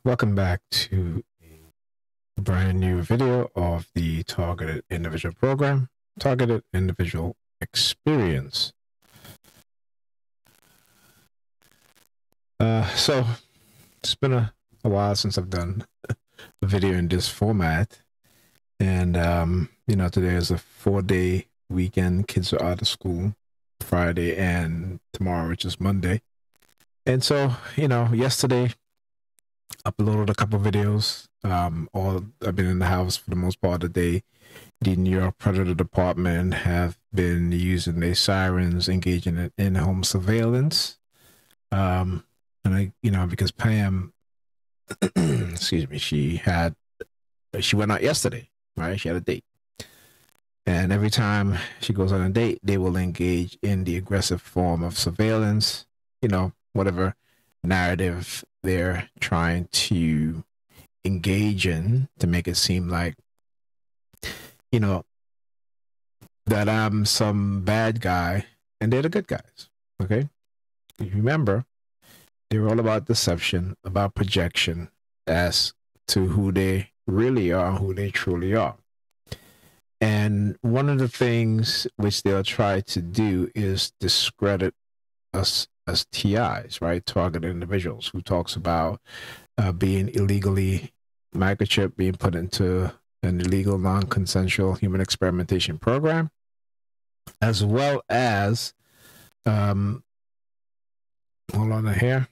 Welcome back to a brand new video of the Targeted Individual Program, Targeted Individual Experience. So it's been a while since I've done a video in this format. And, today is a 4-day weekend. Kids are out of school Friday and tomorrow, which is Monday. And so, yesterday, uploaded a couple videos. I've been in the house for the most part of the day. The New York Predator Department have been using their sirens, engaging in in-home surveillance. Because Pam, excuse me, she went out yesterday, right? She had a date. And every time she goes on a date, they will engage in the aggressive form of surveillance, whatever narrative they're trying to engage in to make it seem like, that I'm some bad guy and they're the good guys. Okay. Remember, they're all about deception, about projection as to who they really are, who they truly are. And one of the things which they'll try to do is discredit us as TIs, right? Targeted individuals, who talks about being illegally microchipped, being put into an illegal, non-consensual human experimentation program, as well as, hold on here.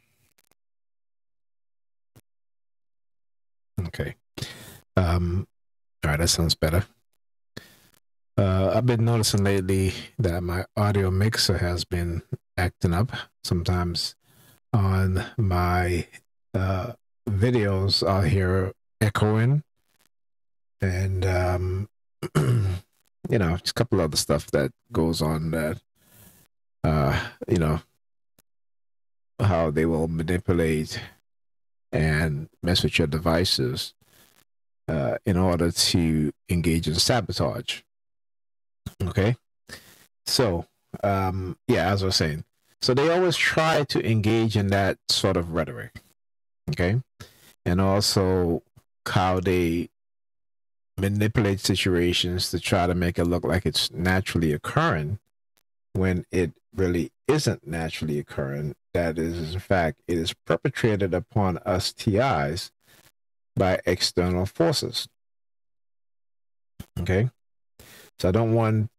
Okay. All right, that sounds better. I've been noticing lately that my audio mixer has been acting up. Sometimes on my videos, I'll hear echoing and, just a couple other stuff that goes on that, how they will manipulate and mess with your devices in order to engage in sabotage. Okay. So, as I was saying, so they always try to engage in that sort of rhetoric. Okay. And also how they manipulate situations to try to make it look like it's naturally occurring when it really isn't naturally occurring. That is, in fact, it is perpetrated upon us TIs by external forces. Okay. So I don't want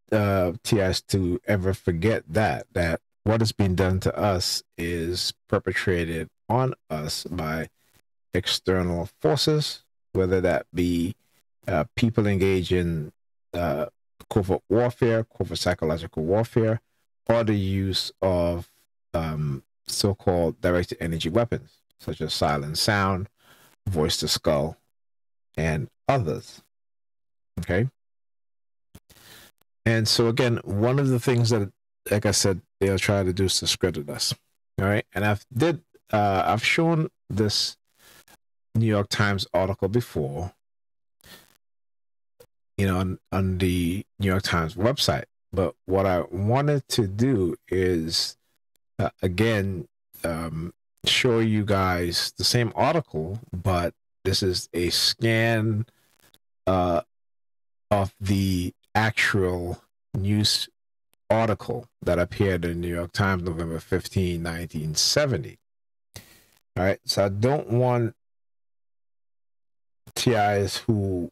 TIs to ever forget that what is being done to us is perpetrated on us by external forces, whether that be people engaged in covert warfare, covert psychological warfare, or the use of so-called directed energy weapons, such as silent sound, voice to skull, and others. Okay. And so again, one of the things that, like I said, they'll try to do is discredit us. All right. And I've shown this New York Times article before, on the New York Times website. But what I wanted to do is, again, show you guys the same article, but this is a scan of the actual news article that appeared in the New York Times November 15, 1970. All right. So I don't want TIs who,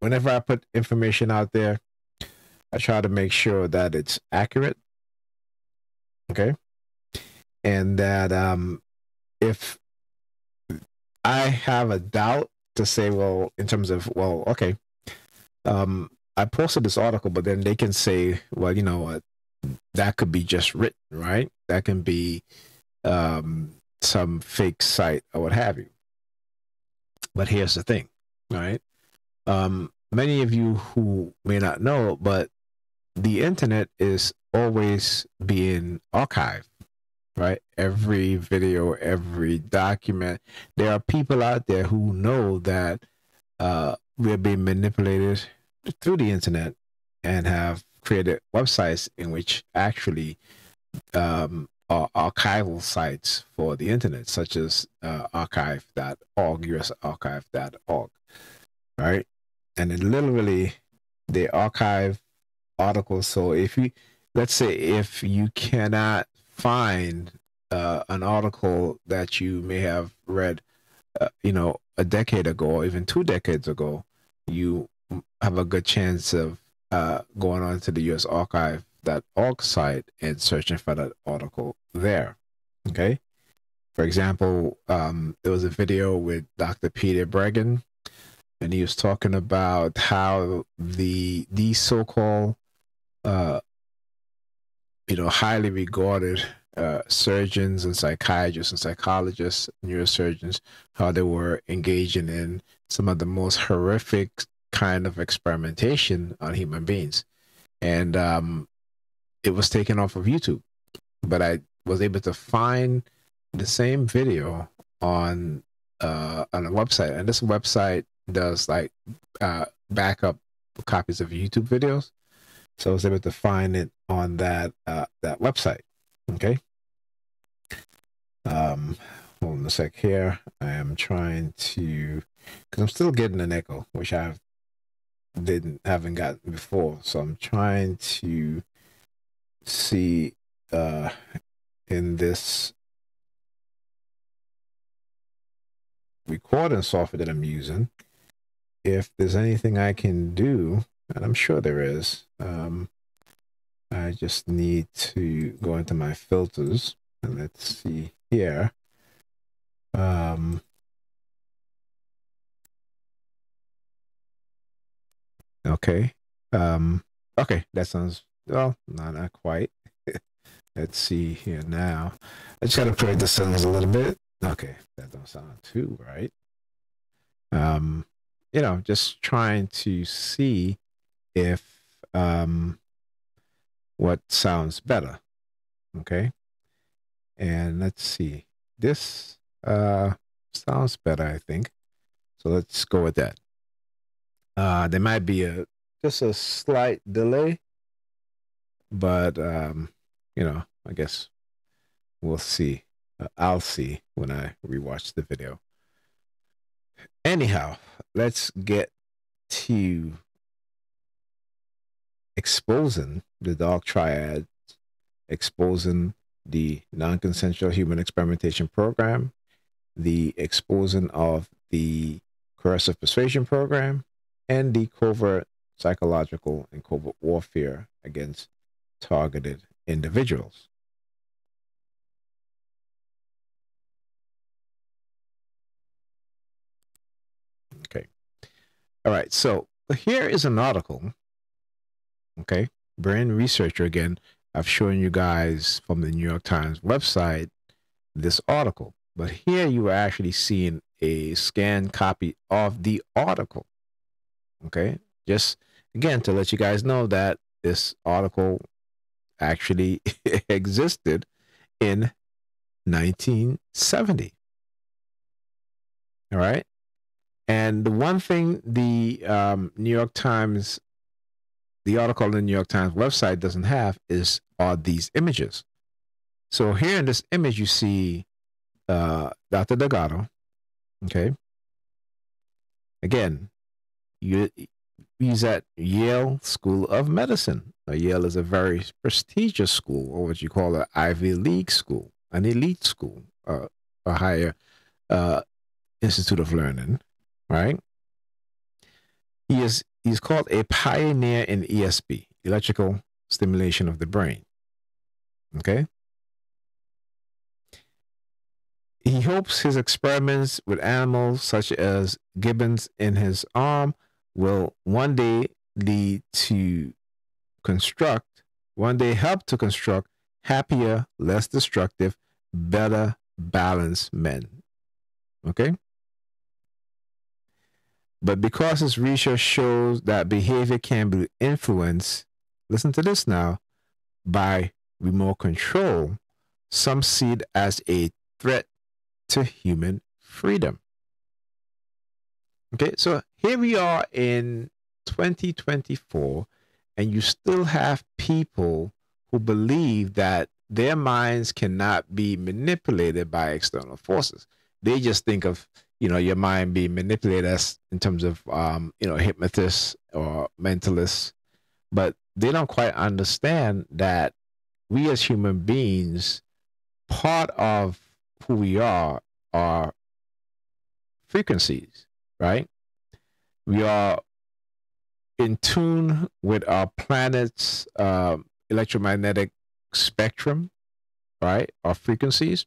whenever I put information out there, I try to make sure that it's accurate. Okay. And that if I have a doubt to say, well, in terms of, well, okay, I posted this article, but then they can say, well, you know what, that could be just written, right? That can be some fake site or what have you. But here's the thing, right? Many of you who may not know, but the internet is always being archived, right? Every video, every document. There are people out there who know that we're being manipulated through the internet and have created websites in which actually archival sites for the internet, such as archive.org, usarchive.org, right? And it literally, they archive articles. So if you, let's say, if you cannot find an article that you may have read, a decade ago or even 2 decades ago, you have a good chance of going on to the US Archive.org site and searching for that article there. Okay. For example, there was a video with Dr. Peter Breggin, and he was talking about how these so-called highly regarded surgeons and psychiatrists and psychologists, neurosurgeons, how they were engaging in some of the most horrific kind of experimentation on human beings. And it was taken off of YouTube, but I was able to find the same video on a website, and this website does like backup copies of YouTube videos. So I was able to find it on that website. Okay. Hold on a sec here. I am trying to, because I'm still getting an echo, which I haven't gotten before. So I'm trying to see in this recording software that I'm using, if there's anything I can do, and I'm sure there is. I just need to go into my filters, and let's see here. Okay. Okay, that sounds, well, not quite. Let's see here now. I just gotta play the sounds a little bit. Okay, that don't sound too right. Just trying to see if what sounds better. Okay. And let's see. This sounds better, I think. So let's go with that. There might be just a slight delay, but I guess we'll see. I'll see when I rewatch the video. Anyhow, let's get to exposing the dark triad, exposing the non-consensual human experimentation program, the exposing of the coercive persuasion program, and the covert psychological and covert warfare against targeted individuals. Okay. All right. So here is an article. Okay. Brain researcher again. I've shown you guys from the New York Times website this article, but here you are actually seeing a scanned copy of the article. Okay. Just again to let you guys know that this article actually existed in 1970. All right. And the one thing the New York Times, the article on the New York Times website doesn't have are these images. So here in this image, you see Dr. Delgado. Okay. Again, he's at Yale School of Medicine. Now, Yale is a very prestigious school, or what you call an Ivy League school, an elite school, a higher institute of learning, right? He's called a pioneer in ESP, electrical stimulation of the brain. Okay. He hopes his experiments with animals such as gibbons in his arm will one day help to construct happier, less destructive, better balanced men. Okay? But because his research shows that behavior can be influenced, listen to this now, by remote control, some see it as a threat to human freedom. Okay, so here we are in 2024, and you still have people who believe that their minds cannot be manipulated by external forces. They just think of, your mind being manipulated as in terms of, hypnotists or mentalists, but they don't quite understand that we as human beings, part of who we are frequencies, right? We are in tune with our planet's electromagnetic spectrum, right? Our frequencies.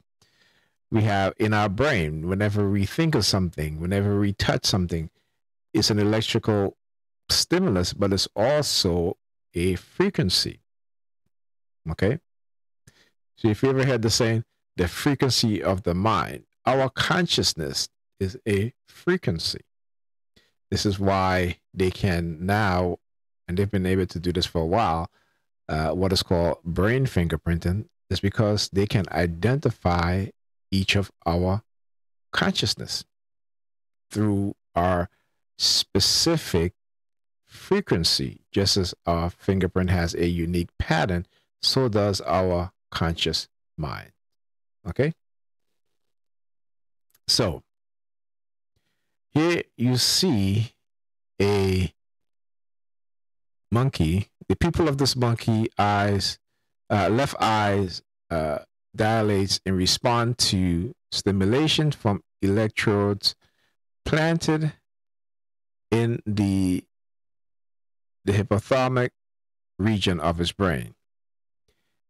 We have in our brain, whenever we think of something, whenever we touch something, it's an electrical stimulus, but it's also a frequency. Okay. So if you ever heard the saying, the frequency of the mind, our consciousness is a frequency. This is why they can now, and they've been able to do this for a while, what is called brain fingerprinting, is because they can identify each of our consciousness through our specific frequency. Just as our fingerprint has a unique pattern, so does our conscious mind. Okay? So, here you see a monkey. The pupil of this monkey left eyes dilates in response to stimulation from electrodes planted in the hypothalamic region of his brain.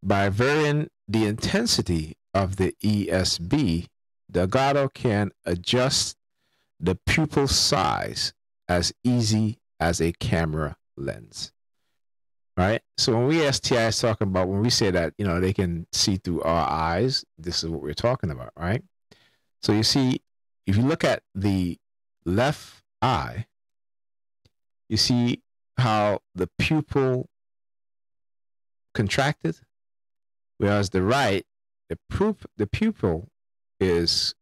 By varying the intensity of the ESB, Delgado can adjust the pupil size as easy as a camera lens. Right? So when we STI is talking about, when we say that, they can see through our eyes, this is what we're talking about, right? So you see, if you look at the left eye, you see how the pupil contracted, whereas the right, the pupil is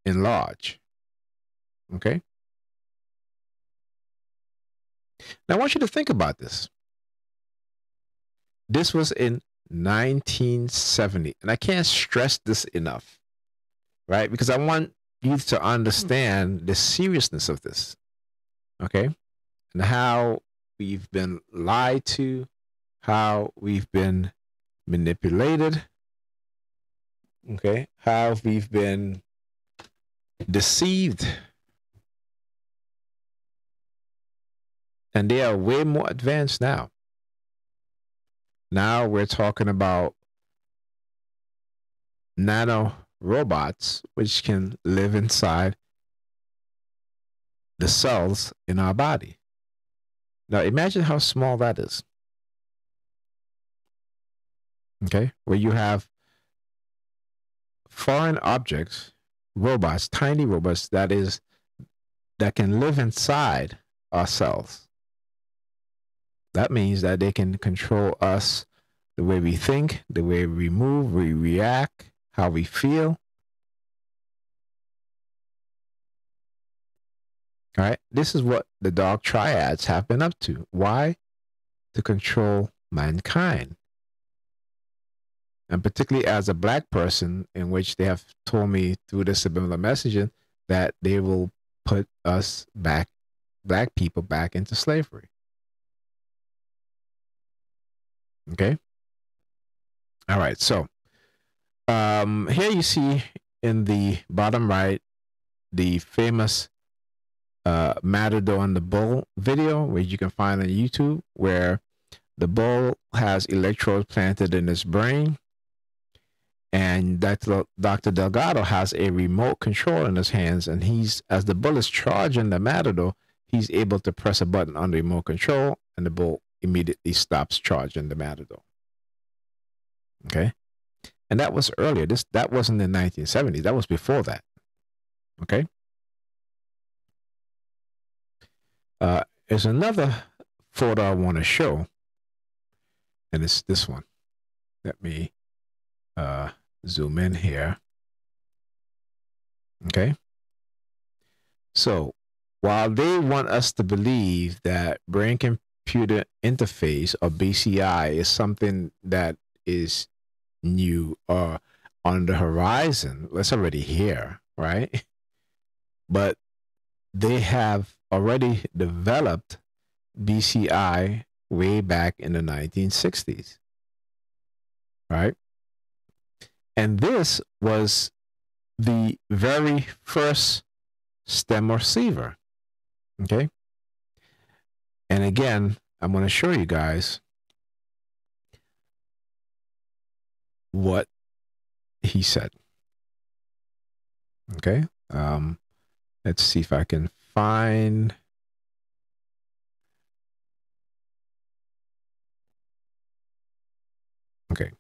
enlarged. Okay? Now I want you to think about this. This was in 1970, and I can't stress this enough, right? Because I want you to understand the seriousness of this, okay? And how we've been lied to, how we've been manipulated, okay? How we've been deceived. And they are way more advanced now. Now we're talking about nano robots, which can live inside the cells in our body. Now imagine how small that is. Okay, where you have foreign objects, robots, tiny robots that can live inside our cells. That means that they can control us, the way we think, the way we move, we react, how we feel. All right. This is what the dark triads have been up to. Why? To control mankind. And particularly as a black person, in which they have told me through the subliminal messaging that they will put us back, black people back into slavery. Okay. All right. So here you see in the bottom right, the famous Matador and the Bull video, which you can find on YouTube, where the bull has electrodes planted in his brain. And Dr. Delgado has a remote control in his hands. And as the bull is charging the Matador, he's able to press a button on the remote control, and the bull immediately stops charging the Matador. Okay. And that was earlier. That wasn't in the 1970s. That was before that. Okay. There's another photo I want to show, and it's this one. Let me zoom in here. Okay. So while they want us to believe that brain computer interface, or BCI, is something that is new or on the horizon. It's already here, right? But they have already developed BCI way back in the 1960s, right? And this was the very first stem receiver, okay? And again, I'm going to show you guys what he said, okay? Let's see if I can find... Okay.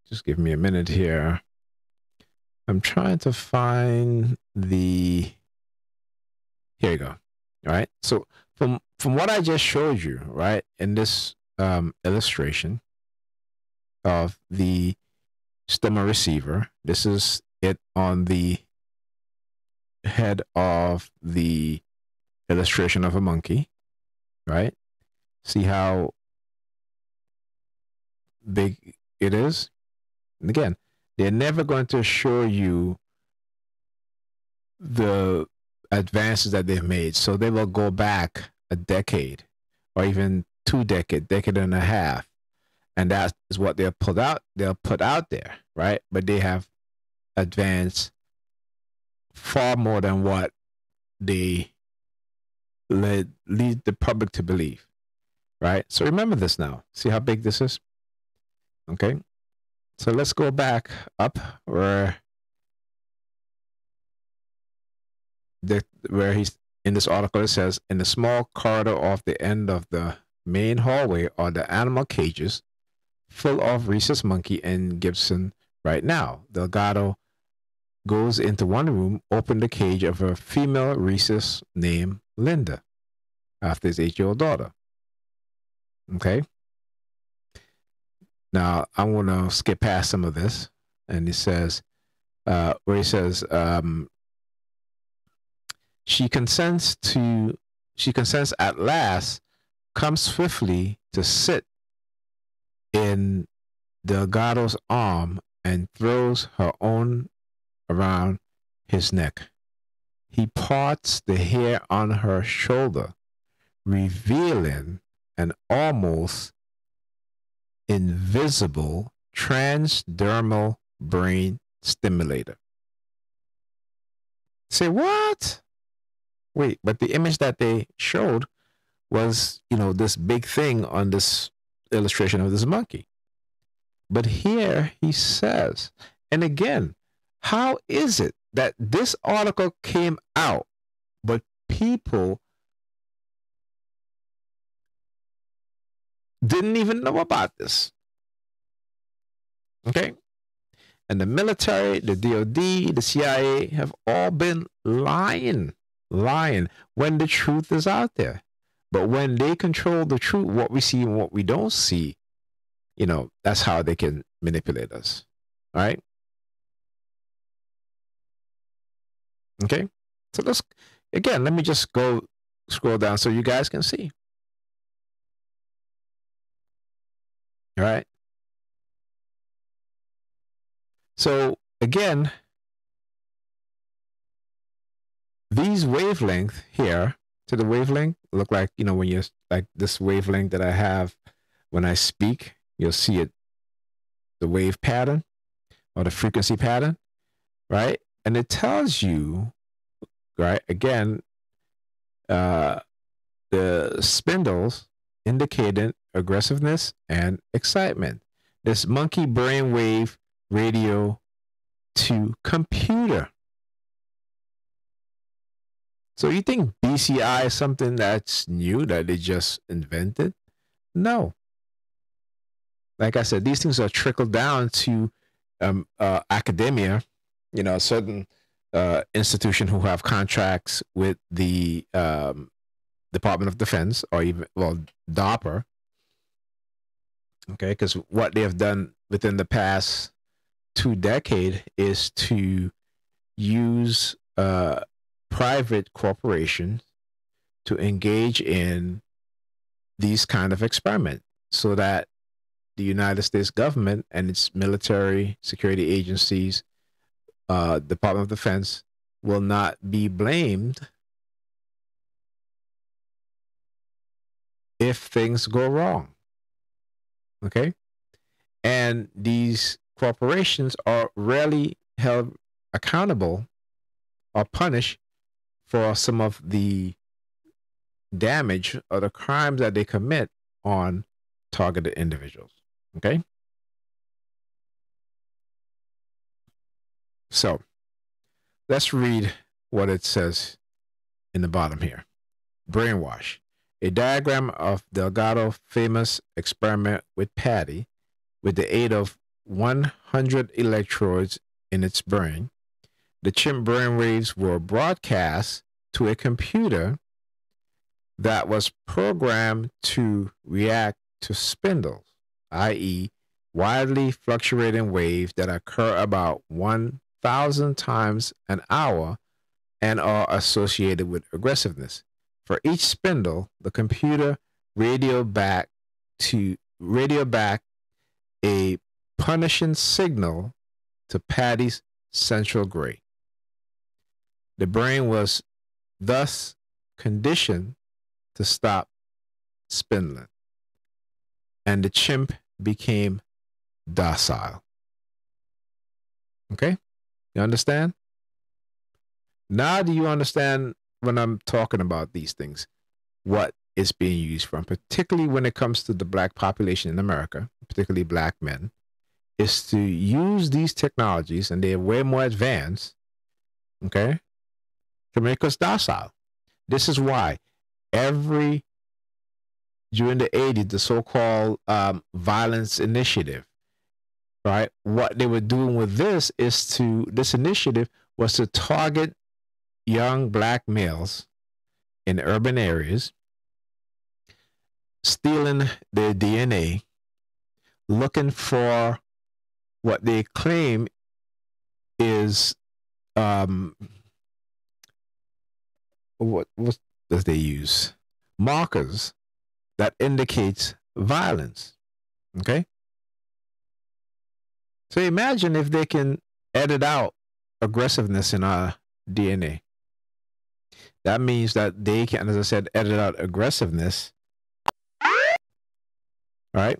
Just give me a minute here. I'm trying to find the... Here you go. All right. So from what I just showed you, right, in this illustration of the stemmer receiver, this is it on the head of the illustration of a monkey, right? See how big it is? And again, they're never going to show you the advances that they've made. So they will go back a decade or even 2 decades, decade and a half. And that is what they'll put out there, right? But they have advanced far more than what they lead the public to believe, right? So remember this now. See how big this is? Okay. So let's go back up where he's in this article. It says, in the small corridor off the end of the main hallway are the animal cages full of rhesus monkey and Gibson right now. Delgado goes into one room, open the cage of a female rhesus named Linda, after his 8-year-old daughter. Okay. Now I'm going to skip past some of this. And it says, where he says, she consents at last, comes swiftly to sit in Delgado's arm and throws her own around his neck. He parts the hair on her shoulder, revealing an almost invisible transdermal brain stimulator. Say what? Wait, but the image that they showed was, this big thing on this illustration of this monkey. But here he says, and again, how is it that this article came out, but people didn't even know about this? Okay. And the military, the DOD, the CIA have all been lying when the truth is out there. But when they control the truth, what we see and what we don't see, that's how they can manipulate us. All right. Okay. So let me just scroll down so you guys can see. All right. So again, these wavelength here, to the wavelength, look like, when you're like this wavelength that I have when I speak, you'll see it, the wave pattern or the frequency pattern, right? And it tells you, right, again, the spindles indicating aggressiveness and excitement. This monkey brainwave radio to computer. So you think BCI is something that's new that they just invented? No. Like I said, these things are trickled down to academia, certain institution who have contracts with the Department of Defense or even, DARPA. Okay, because what they have done within the past 2 decades is to use private corporations to engage in these kind of experiments so that the United States government and its military security agencies, Department of Defense, will not be blamed if things go wrong. Okay? And these corporations are rarely held accountable or punished for some of the damage or the crimes that they commit on targeted individuals. Okay? So let's read what it says in the bottom here. Brainwash. A diagram of Delgado's famous experiment with Patty with the aid of 100 electrodes in its brain. The chimp brainwaves were broadcast to a computer that was programmed to react to spindles, i.e., widely fluctuating waves that occur about 1,000 times an hour and are associated with aggressiveness. For each spindle, the computer radioed back a punishing signal to Patty's central gray. The brain was thus conditioned to stop spindling, and the chimp became docile. Okay? You understand? Now do you understand when I'm talking about these things, what is being used from, particularly when it comes to the black population in America, particularly black men, is to use these technologies, and they're way more advanced, okay, to make us docile. This is why during the 80s, the so-called violence initiative, right? What they were doing with this initiative was to target young black males in urban areas, stealing their DNA, looking for what they claim is what does they use? Markers that indicates violence. Okay? So imagine if they can edit out aggressiveness in our DNA. That means that they can, as I said, edit out aggressiveness. Right?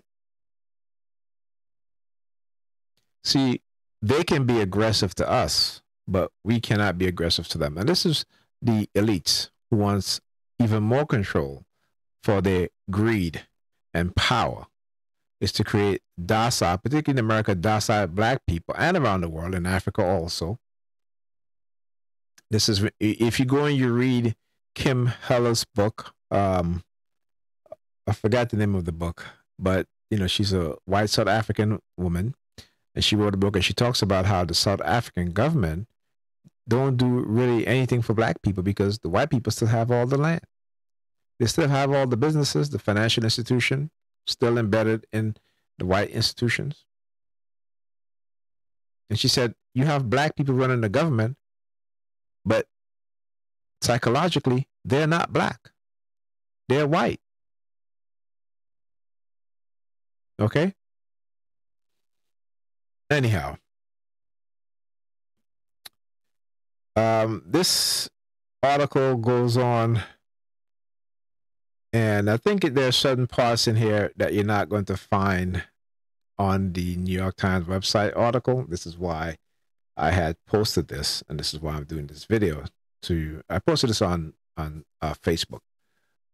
See, they can be aggressive to us, but we cannot be aggressive to them. And this is the elites who wants even more control for their greed and power, is to create docile, particularly in America, docile black people, and around the world, in Africa also. This is, if you go and you read Kim Heller's book, I forgot the name of the book, but she's a white South African woman, and she wrote a book, and she talks about how the South African government don't do really anything for black people because the white people still have all the land. They still have all the businesses, the financial institution still embedded in the white institutions. And she said, you have black people running the government, but psychologically, they're not black. They're white. Okay? Anyhow, this article goes on, and I think there are certain parts in here that you're not going to find on the New York Times website article. This is why I had posted this, and this is why I'm doing this video. I posted this on Facebook,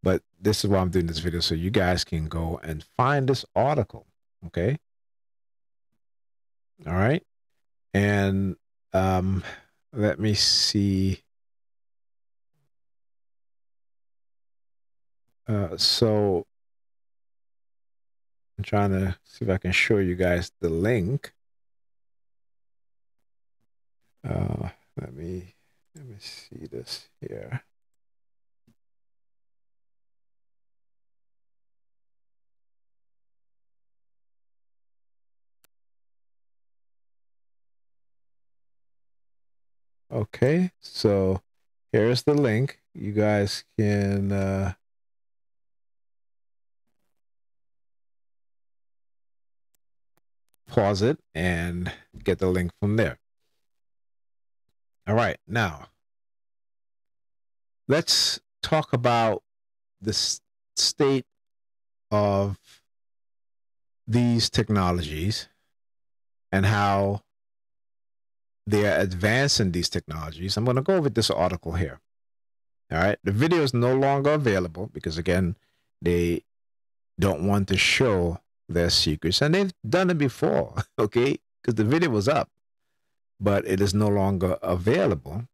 but this is why I'm doing this video, so you guys can go and find this article. Okay. All right. And let me see. So I'm trying to see if I can show you guys the link. Let me see this here. Okay, so here's the link. You guys can pause it and get the link from there. All right, now let's talk about the state of these technologies and how they are advancing these technologies. I'm going to go over this article here. All right, the video is no longer available because, again, they don't want to show their secrets, and they've done it before, okay, because the video was up, but it is no longer available.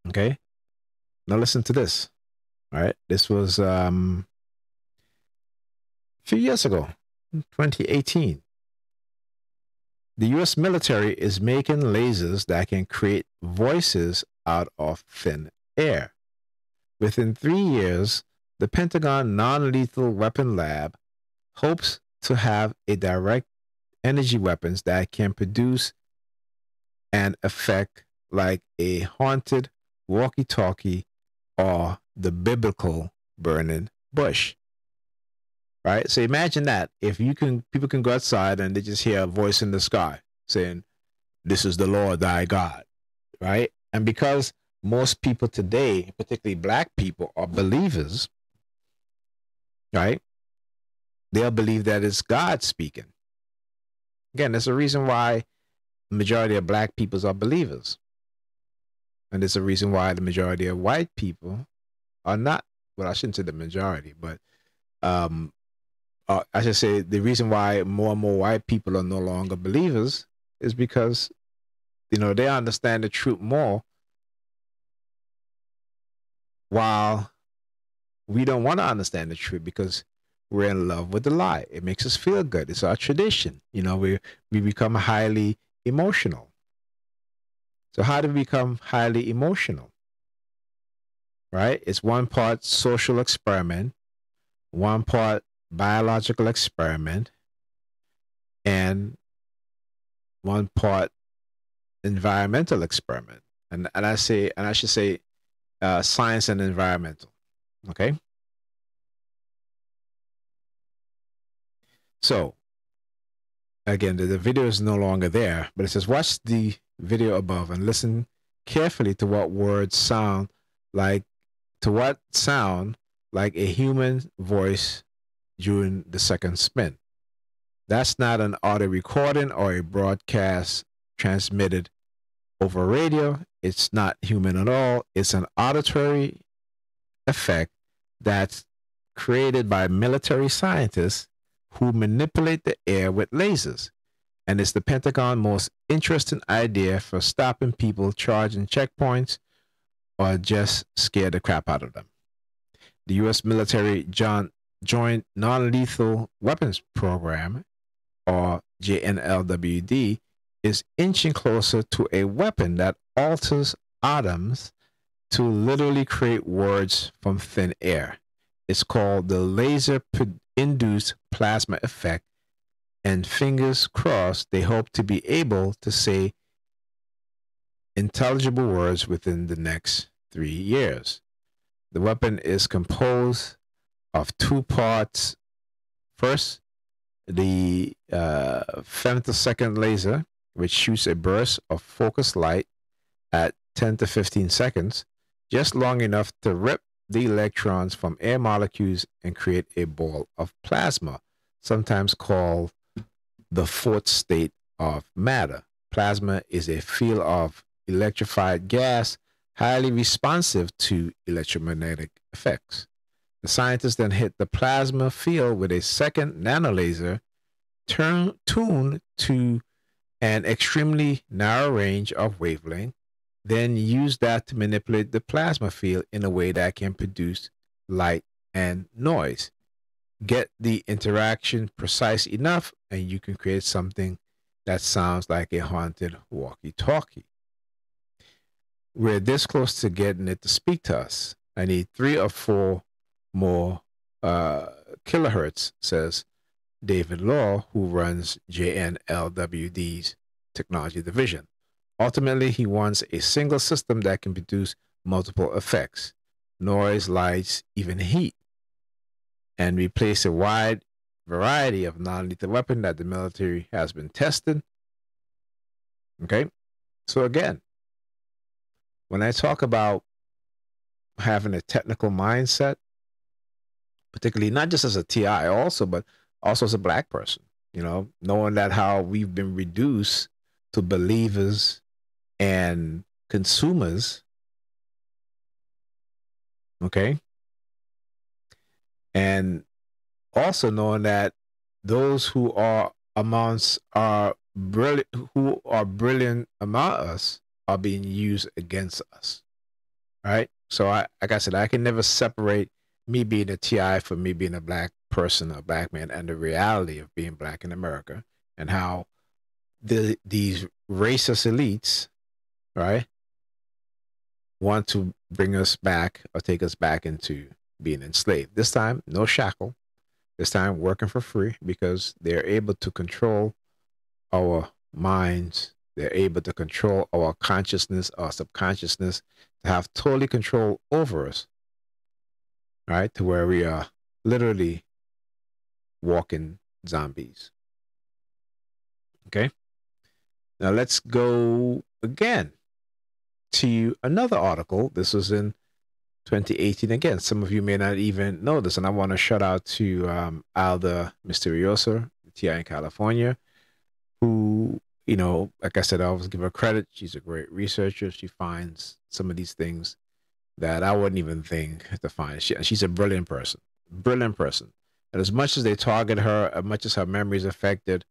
Okay, now listen to this. All right, this was a few years ago, 2018. The US military is making lasers that can create voices out of thin air. Within 3 years, the Pentagon Non-Lethal Weapon Lab hopes to have a direct energy weapons that can produce an effect like a haunted walkie-talkie or the biblical burning bush. Right? So imagine that if people can go outside and they just hear a voice in the sky saying, "This is the Lord thy God," right? And because most people today, particularly black people, are believers, right? They'll believe that it's God speaking. Again, there's a reason why the majority of black peoples are believers. And there's a reason why the majority of white people are not. Well, I shouldn't say the majority, but I should say the reason why more and more white people are no longer believers is because, they understand the truth more, while we don't want to understand the truth because we're in love with the lie. It makes us feel good. It's our tradition. We become highly emotional. So how do we become highly emotional? Right? It's one part social experiment, one part biological experiment, and one part environmental experiment. And I should say science and environmental. Okay. So again, the video is no longer there, but it says, watch the video above and listen carefully to what words sound like, a human voice during the second spin. That's not an audio recording or a broadcast transmitted over radio. It's not human at all. It's an auditory effect that's created by military scientists who manipulate the air with lasers. And it's the Pentagon's most interesting idea for stopping people charging checkpoints or just scare the crap out of them. The U.S. military Joint Non-Lethal Weapons Program, or JNLWD, is inching closer to a weapon that alters atoms to literally create words from thin air. It's called the laser-induced plasma effect, and fingers crossed they hope to be able to say intelligible words within the next 3 years. The weapon is composed of 2 parts. First, the femtosecond laser, which shoots a burst of focused light at 10 to 15 seconds, just long enough to rip the electrons from air molecules and create a ball of plasma, sometimes called the fourth state of matter. Plasma is a field of electrified gas, highly responsive to electromagnetic effects. The scientists then hit the plasma field with a second nanolaser tuned to an extremely narrow range of wavelength, then use that to manipulate the plasma field in a way that can produce light and noise. Get the interaction precise enough, and you can create something that sounds like a haunted walkie-talkie. We're this close to getting it to speak to us. I need 3 or 4 more kilohertz, says David Law, who runs JNLWD's technology division. Ultimately, he wants a single system that can produce multiple effects, noise, lights, even heat, and replace a wide variety of non-lethal weapon that the military has been testing. Okay. So again, when I talk about having a technical mindset, particularly not just as a TI also, but also as a black person, knowing that how we've been reduced to believers and consumers. Okay. And also knowing that those who are amongst our brilliant, who are brilliant among us, are being used against us. Right. So like I said, I can never separate me being a TI from me being a black person, a black man, and the reality of being black in America, and how these racist elites, right, want to bring us back or take us back into being enslaved. This time, no shackle. This time, working for free, because they're able to control our minds. They're able to control our consciousness, our subconsciousness, to have totally control over us, right? To where we are literally walking zombies. Okay. Now let's go again to another article. This was in 2018. Again, some of you may not even know this, and I want to shout out to Alda Misteriosa, TI in California, who, like I said, I always give her credit. She's a great researcher. She finds some of these things that I wouldn't even think to find. She's a brilliant person, brilliant person. And as much as they target her, as much as her memory is affected,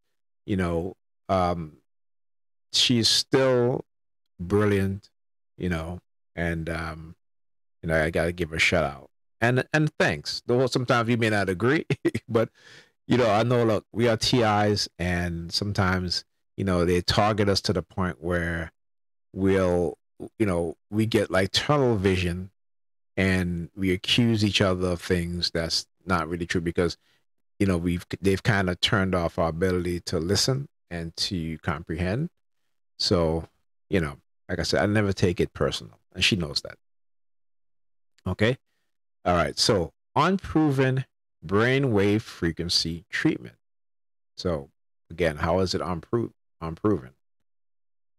you know, um, she's still brilliant, and I gotta give her a shout out and thanks. Though sometimes you may not agree, but I know. Look, we are TIs, and sometimes they target us to the point where we get like tunnel vision, and we accuse each other of things that's not really true, because they've kind of turned off our ability to listen and to comprehend. So, like I said, I never take it personal, and she knows that. Okay. All right. So, unproven brainwave frequency treatment. So, again, how is it unproven?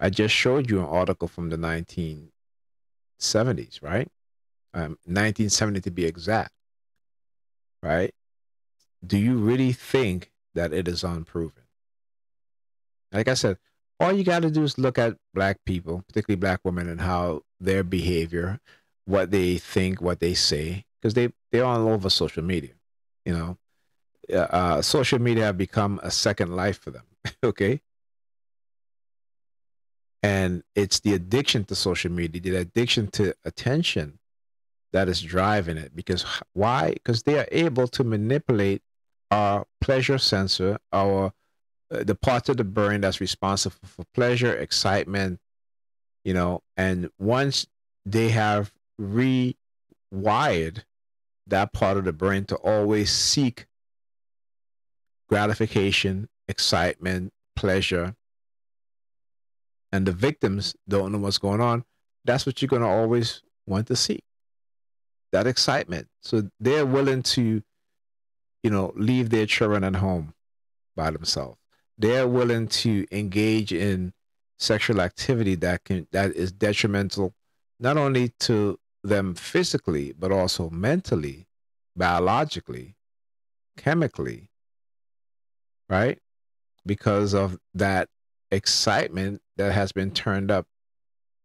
I just showed you an article from the 1970s, right? 1970 to be exact, right? Do you really think that it is unproven? Like I said, all you got to do is look at black people, particularly black women, and how their behavior, what they think, what they say, because they're all over social media. Social media have become a second life for them. Okay. And it's the addiction to social media, the addiction to attention, that is driving it. Because why? Because they are able to manipulate our pleasure sensor, our the part of the brain that's responsible for pleasure, excitement, and once they have rewired that part of the brain to always seek gratification, excitement, pleasure, and the victims don't know what's going on, that's what you're going to always want to see, that excitement. So they're willing to, leave their children at home by themselves. They're willing to engage in sexual activity that is detrimental not only to them physically, but also mentally, biologically, chemically, right? Because of that excitement that has been turned up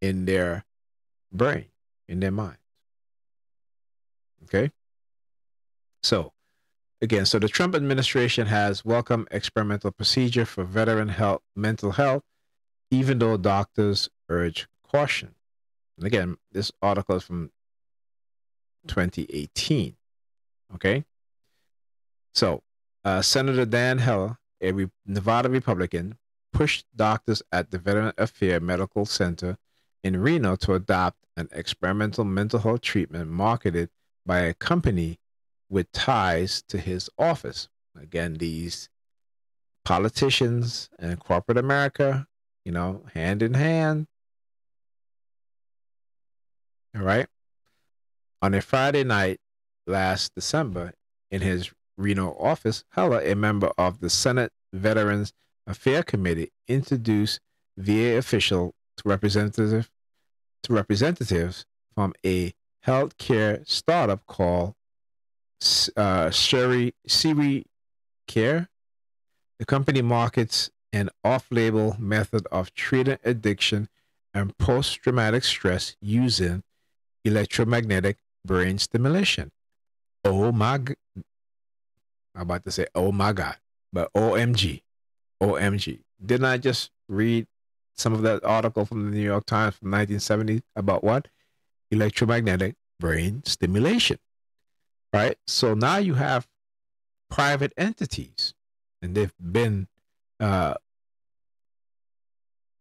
in their brain, in their mind. Okay. So again, so the Trump administration has welcomed experimental procedure for veteran mental health, even though doctors urge caution. And again, this article is from 2018. Okay. So Senator Dan Heller, a Nevada Republican, pushed doctors at the Veteran Affairs Medical Center in Reno to adopt an experimental mental health treatment marketed by a company with ties to his office. Again, these politicians and corporate America, hand in hand. All right. On a Friday night last December, in his Reno office, Heller, a member of the Senate Veterans Affairs Committee, introduced VA official to representatives from a healthcare startup called Siri Care. The company markets an off-label method of treating addiction and post-traumatic stress using electromagnetic brain stimulation. Oh my, I'm about to say, oh my God, but OMG, OMG. Didn't I just read some of that article from the New York Times from 1970 about what? Electromagnetic brain stimulation, right? So now you have private entities, and they've been, uh,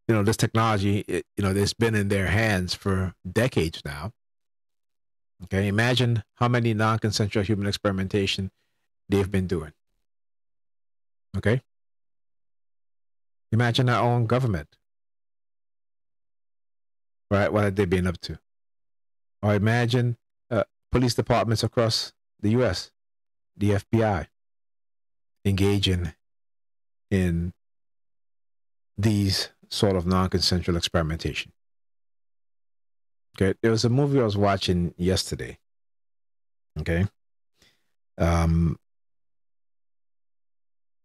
this technology, it's been in their hands for decades now. Okay, imagine how many non-consensual human experimentation they've been doing. Okay, imagine our own government, right? What have they been up to? Or imagine police departments across the U.S., the FBI, engaging in these sort of non-consensual experimentation. Okay, there was a movie I was watching yesterday. Okay, let's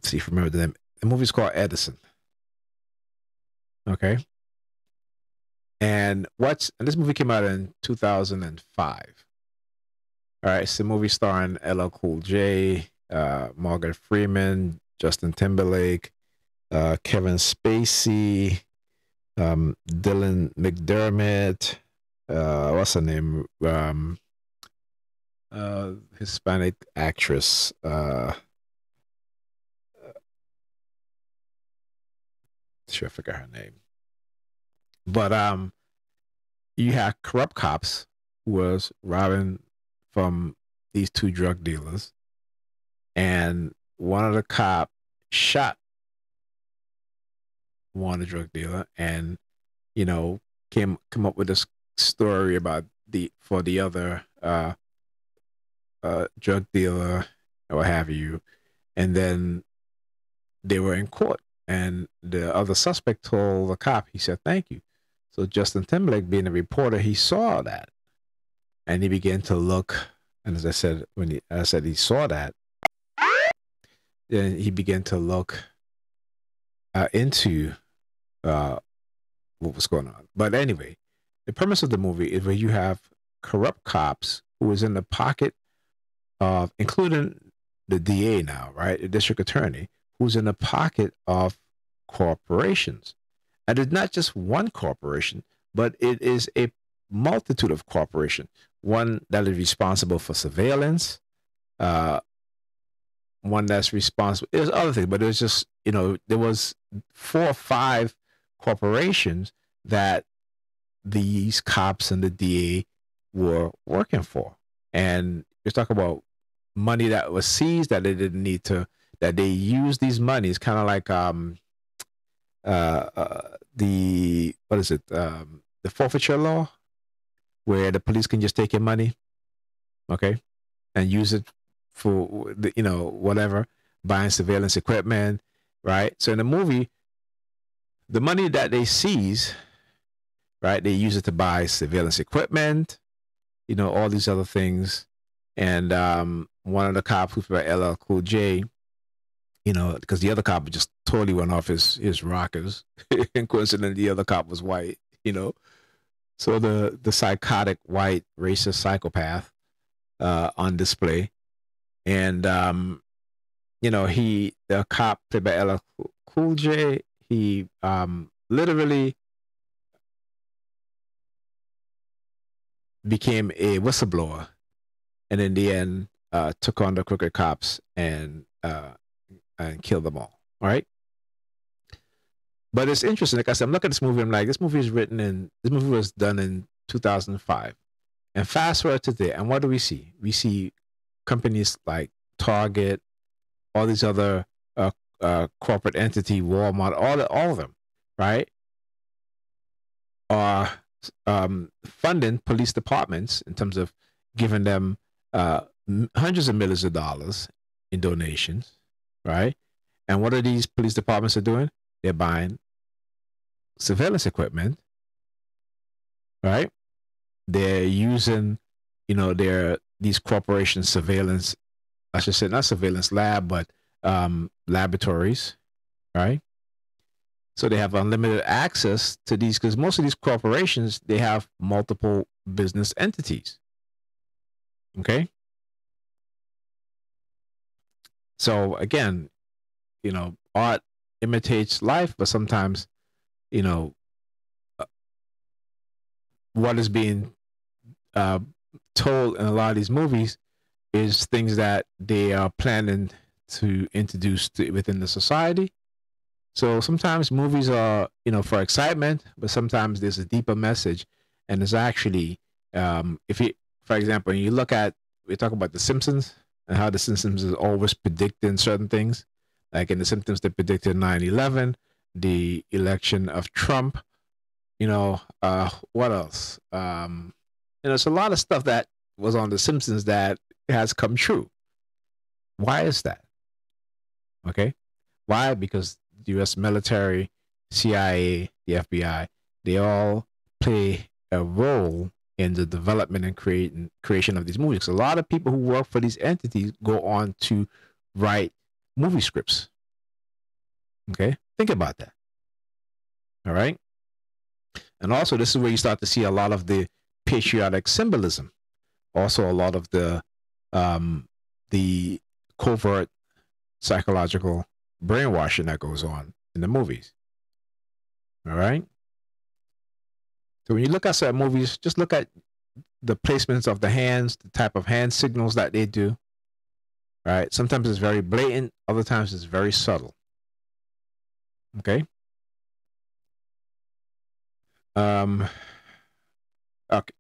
see if I remember the name. The movie's called Edison. Okay, and this movie came out in 2005. All right, it's a movie starring LL Cool J, Morgan Freeman, Justin Timberlake, Kevin Spacey, Dylan McDermott, what's her name? Hispanic actress. Sure, I forgot her name. But you had corrupt cops who was robbing from these two drug dealers, and one of the cop shot one of the drug dealer, and come up with this story about the other drug dealer or what have you, and then they were in court, and the other suspect told the cop, he said thank you. So Justin Timberlake, being a reporter, he saw that, and he began to look. And as I said, he saw that, then he began to look into what was going on. But anyway, the premise of the movie is where you have corrupt cops who is in the pocket of, including the DA now, right, the district attorney, who's in the pocket of corporations. And it's not just one corporation, but it is a multitude of corporations. One that is responsible for surveillance, one that's responsible. There's other things, but there's just, there was 4 or 5 corporations that these cops and the DA were working for. And you're talking about money that was seized that they didn't need to, that they used these monies, kind of like the forfeiture law, where the police can just take your money, okay, and use it for the, whatever, buying surveillance equipment, right? So in the movie, the money that they seize, right, they use it to buy surveillance equipment, all these other things. And one of the cops, who's by LL Cool J, because the other cop just totally went off his rockers, and coincidentally, the other cop was white, So the psychotic white racist psychopath on display, and the cop played by LL Cool J, he literally became a whistleblower, and in the end took on the crooked cops and killed them all. All right. But it's interesting. Like I said, I'm looking at this movie. I'm like, this movie was done in 2005. And fast forward to today, and what do we see? We see companies like Target, all these other corporate entity, Walmart, all of them, right, are funding police departments in terms of giving them hundreds of millions of dollars in donations, right? And what are these police departments are doing? They're buying surveillance equipment, right? They're using, these corporation surveillance, I should say not surveillance lab, but laboratories, right? So they have unlimited access to these because most of these corporations, they have multiple business entities. Okay. So again, art imitates life, but sometimes, what is being uh, told in a lot of these movies is things that they are planning to introduce within the society. So sometimes movies are, for excitement, but sometimes there's a deeper message, and it's actually, if you, for example, you look at, we talk about The Simpsons and how The Simpsons is always predicting certain things. Like in The Simpsons, they predicted 9/11, the election of Trump. What else? It's a lot of stuff that was on The Simpsons that has come true. Why is that? Okay. Why? Because the U.S. military, CIA, the FBI, they all play a role in the development and creation of these movies. A lot of people who work for these entities go on to write movie scripts. Okay. Think about that. All right. And also, this is where you start to see a lot of the patriotic symbolism. Also, a lot of the covert psychological brainwashing that goes on in the movies. All right. So when you look at certain movies, just look at the placements of the hands, the type of hand signals that they do. Right. Sometimes it's very blatant. Other times it's very subtle. Okay. Okay.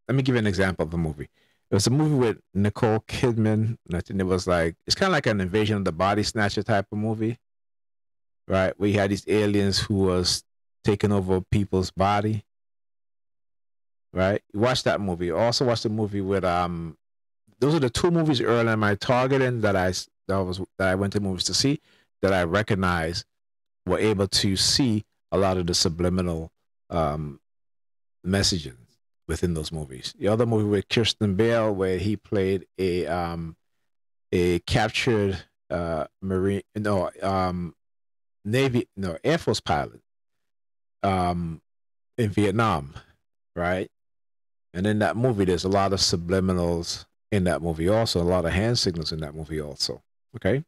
Let me give you an example of a movie. It was a movie with Nicole Kidman. And I think it was it's kind of like an Invasion of the Body Snatcher type of movie, right? We had these aliens who was taking over people's body, right? You watch that movie. Also watch the movie with those are the two movies early in my targeting that I went to movies to see that I recognize were able to see a lot of the subliminal messages within those movies. The other movie with Christian Bale, where he played a captured Marine, Navy, Air Force pilot in Vietnam, right? And in that movie, there's a lot of subliminals in that movie, also a lot of hand signals in that movie, also. Okay,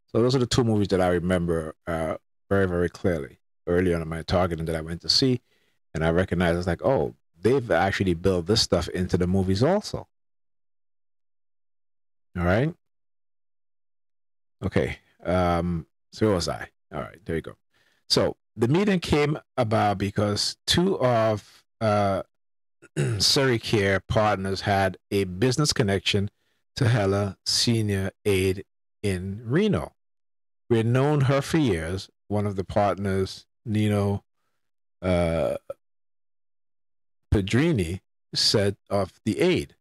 so those are the two movies that I remember very, very clearly early on in my targeting that I went to see, and I recognized it's like, oh, they've actually built this stuff into the movies also. All right. Okay. So where was I? All right, there you go. So the meeting came about because two of Surrey partners had a business connection to Hella Senior Aid in Reno. We had known her for years. One of the partners, Nino Pedrini, said of the aid,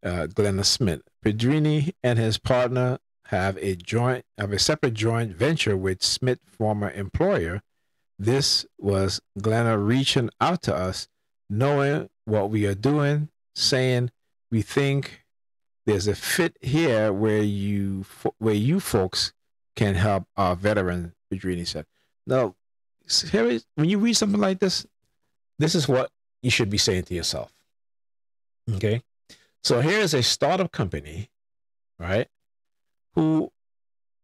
Glenna Smith. Pedrini and his partner have a separate joint venture with Smith, former employer. This was Glenna reaching out to us, knowing what we are doing, saying we think there's a fit here where you folks can help our veteran. Pedrini said. Now, when you read something like this is what you should be saying to yourself. Okay, so here's a startup company, right, who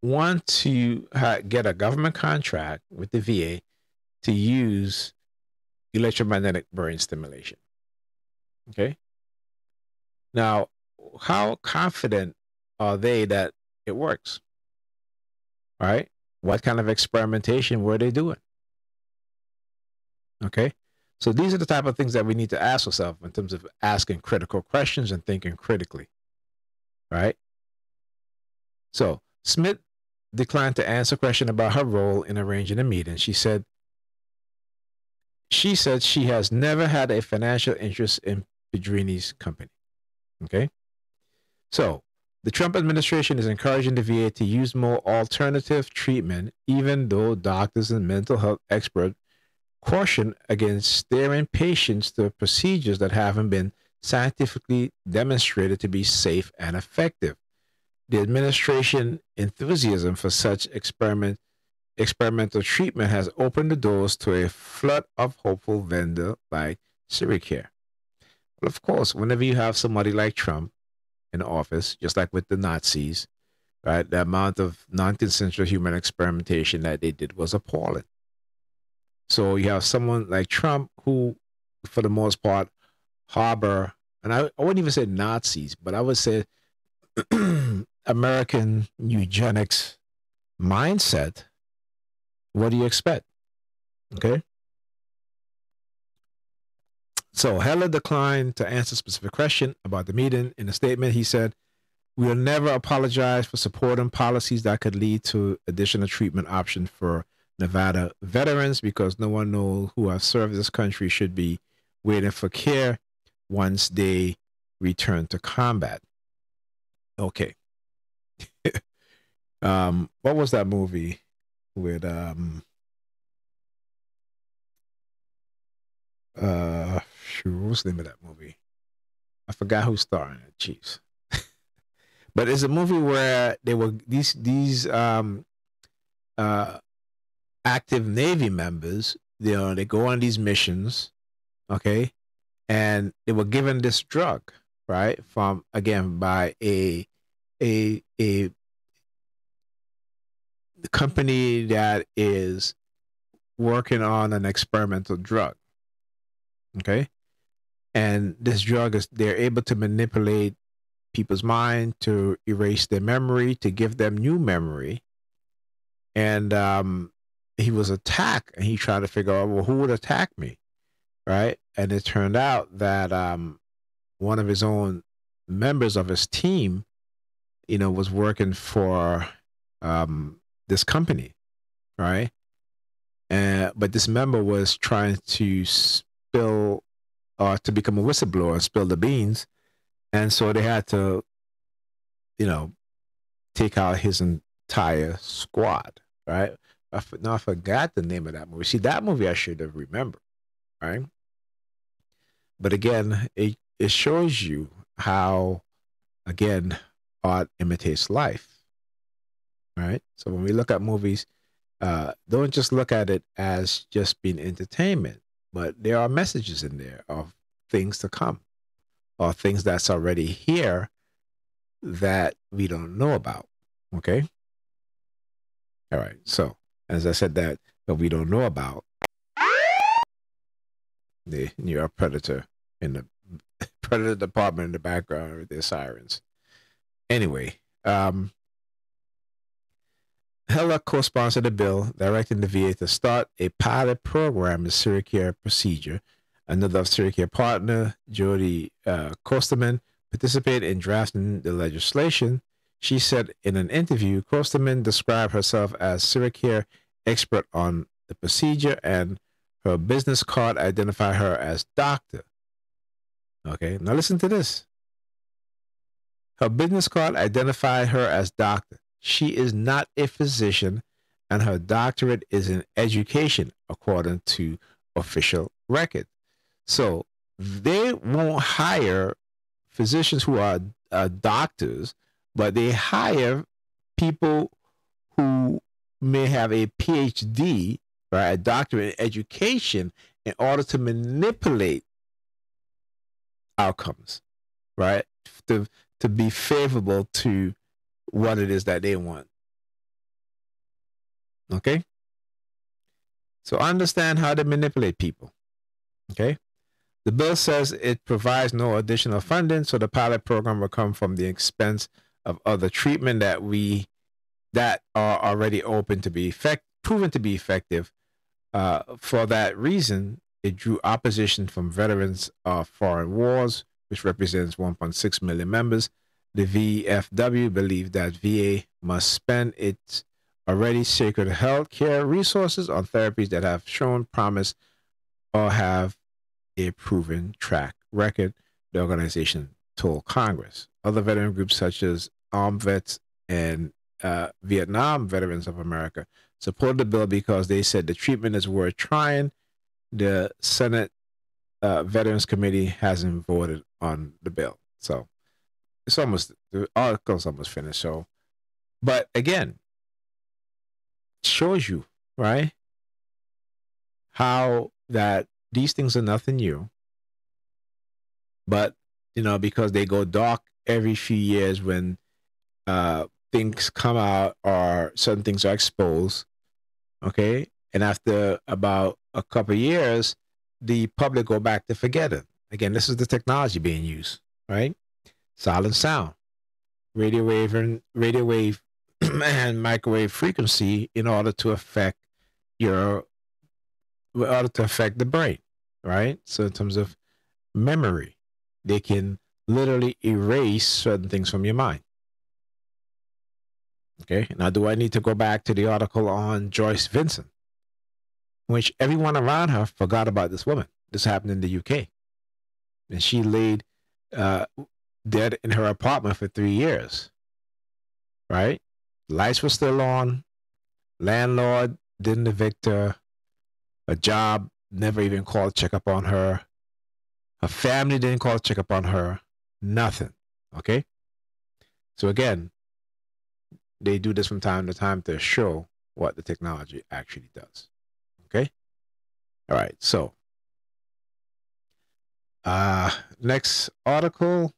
want to get a government contract with the VA to use electromagnetic brain stimulation. Okay. Now, how confident are they that it works? Right? What kind of experimentation were they doing? Okay. So these are the type of things that we need to ask ourselves in terms of asking critical questions and thinking critically. Right? So Smith declined to answer a question about her role in arranging a meeting. She said she has never had a financial interest in Pedrini's company. Okay. So The Trump administration is encouraging the VA to use more alternative treatment, even though doctors and mental health experts caution against steering patients to procedures that haven't been scientifically demonstrated to be safe and effective. The administration enthusiasm for such experimental treatment has opened the doors to a flood of hopeful vendor like Siricare. Well, of course, whenever you have somebody like Trump in office, just like with the Nazis, right, the amount of non-consensual human experimentation that they did was appalling. So you have someone like Trump who, for the most part, harbor, and I wouldn't even say Nazis, but I would say American eugenics mindset. What do you expect? Okay. So Heller declined to answer a specific question about the meeting. In a statement, he said, "We will never apologize for supporting policies that could lead to additional treatment options for Nevada veterans because no one knows who have served this country should be waiting for care once they return to combat." Okay. What was that movie with shoot, what's the name of that movie? I forgot who's starring it. Jeez. But it's a movie where they were these active Navy members, you know, they go on these missions, okay, and they were given this drug, right, from again by a company that is working on an experimental drug, okay, and this drug is they're able to manipulate people's mind to erase their memory to give them new memory, and he was attacked and he tried to figure out, well, who would attack me, right? And it turned out that one of his own members of his team, you know, was working for this company, right? But this member was trying to spill to become a whistleblower and spill the beans, and so they had to, you know, take out his entire squad, right? I forgot the name of that movie. See, that movie I should have remembered, right? But again, it shows you how, again, art imitates life, right? So when we look at movies, don't just look at it as just being entertainment, but there are messages in there of things to come or things that's already here that we don't know about, okay? All right, so as I said that we don't know about, the New York Predator in the Predator department in the background with their sirens. Anyway, Heller co-sponsored a bill directing the VA to start a pilot program in Siricare procedure. Another of Siricare partner, Jody Kosterman, participated in drafting the legislation. She said in an interview, Kosterman described herself as Siricare expert on the procedure, and her business card identified her as doctor. Okay, now listen to this. Her business card identified her as doctor. She is not a physician, and her doctorate is in education, according to official record. So they won't hire physicians who are doctors, but they hire people who may have a PhD, right, a doctorate in education, in order to manipulate outcomes, right, to be favorable to what it is that they want. Okay? So understand how to manipulate people. Okay? The bill says it provides no additional funding, so the pilot program will come from the expense of other treatment that are already open to be proven to be effective. For that reason, it drew opposition from veterans of foreign wars, which represents 1.6 million members. The VFW believed that VA must spend its already sacred health care resources on therapies that have shown promise or have a proven track record, the organization told Congress. Other veteran groups such as armed vets and Vietnam Veterans of America supported the bill because they said the treatment is worth trying. The Senate Veterans Committee hasn't voted on the bill, so it's almost the article's almost finished. So, but again, shows you right how that these things are nothing new, but because they go dark every few years when things come out or certain things are exposed. Okay, and after about a couple of years, the public go back to forget it. Again, this is the technology being used, right? Silent sound, radio wave and microwave frequency in order to affect the brain, right? So in terms of memory, they can literally erase certain things from your mind. Okay, now do I need to go back to the article on Joyce Vincent, which everyone around her forgot about this woman? This happened in the UK, and she laid dead in her apartment for 3 years. Right, lights were still on, landlord didn't evict her, a job never even called to check up on her, her family didn't call to check up on her, nothing. Okay, so again, they do this from time to time to show what the technology actually does. Okay, all right, so next article.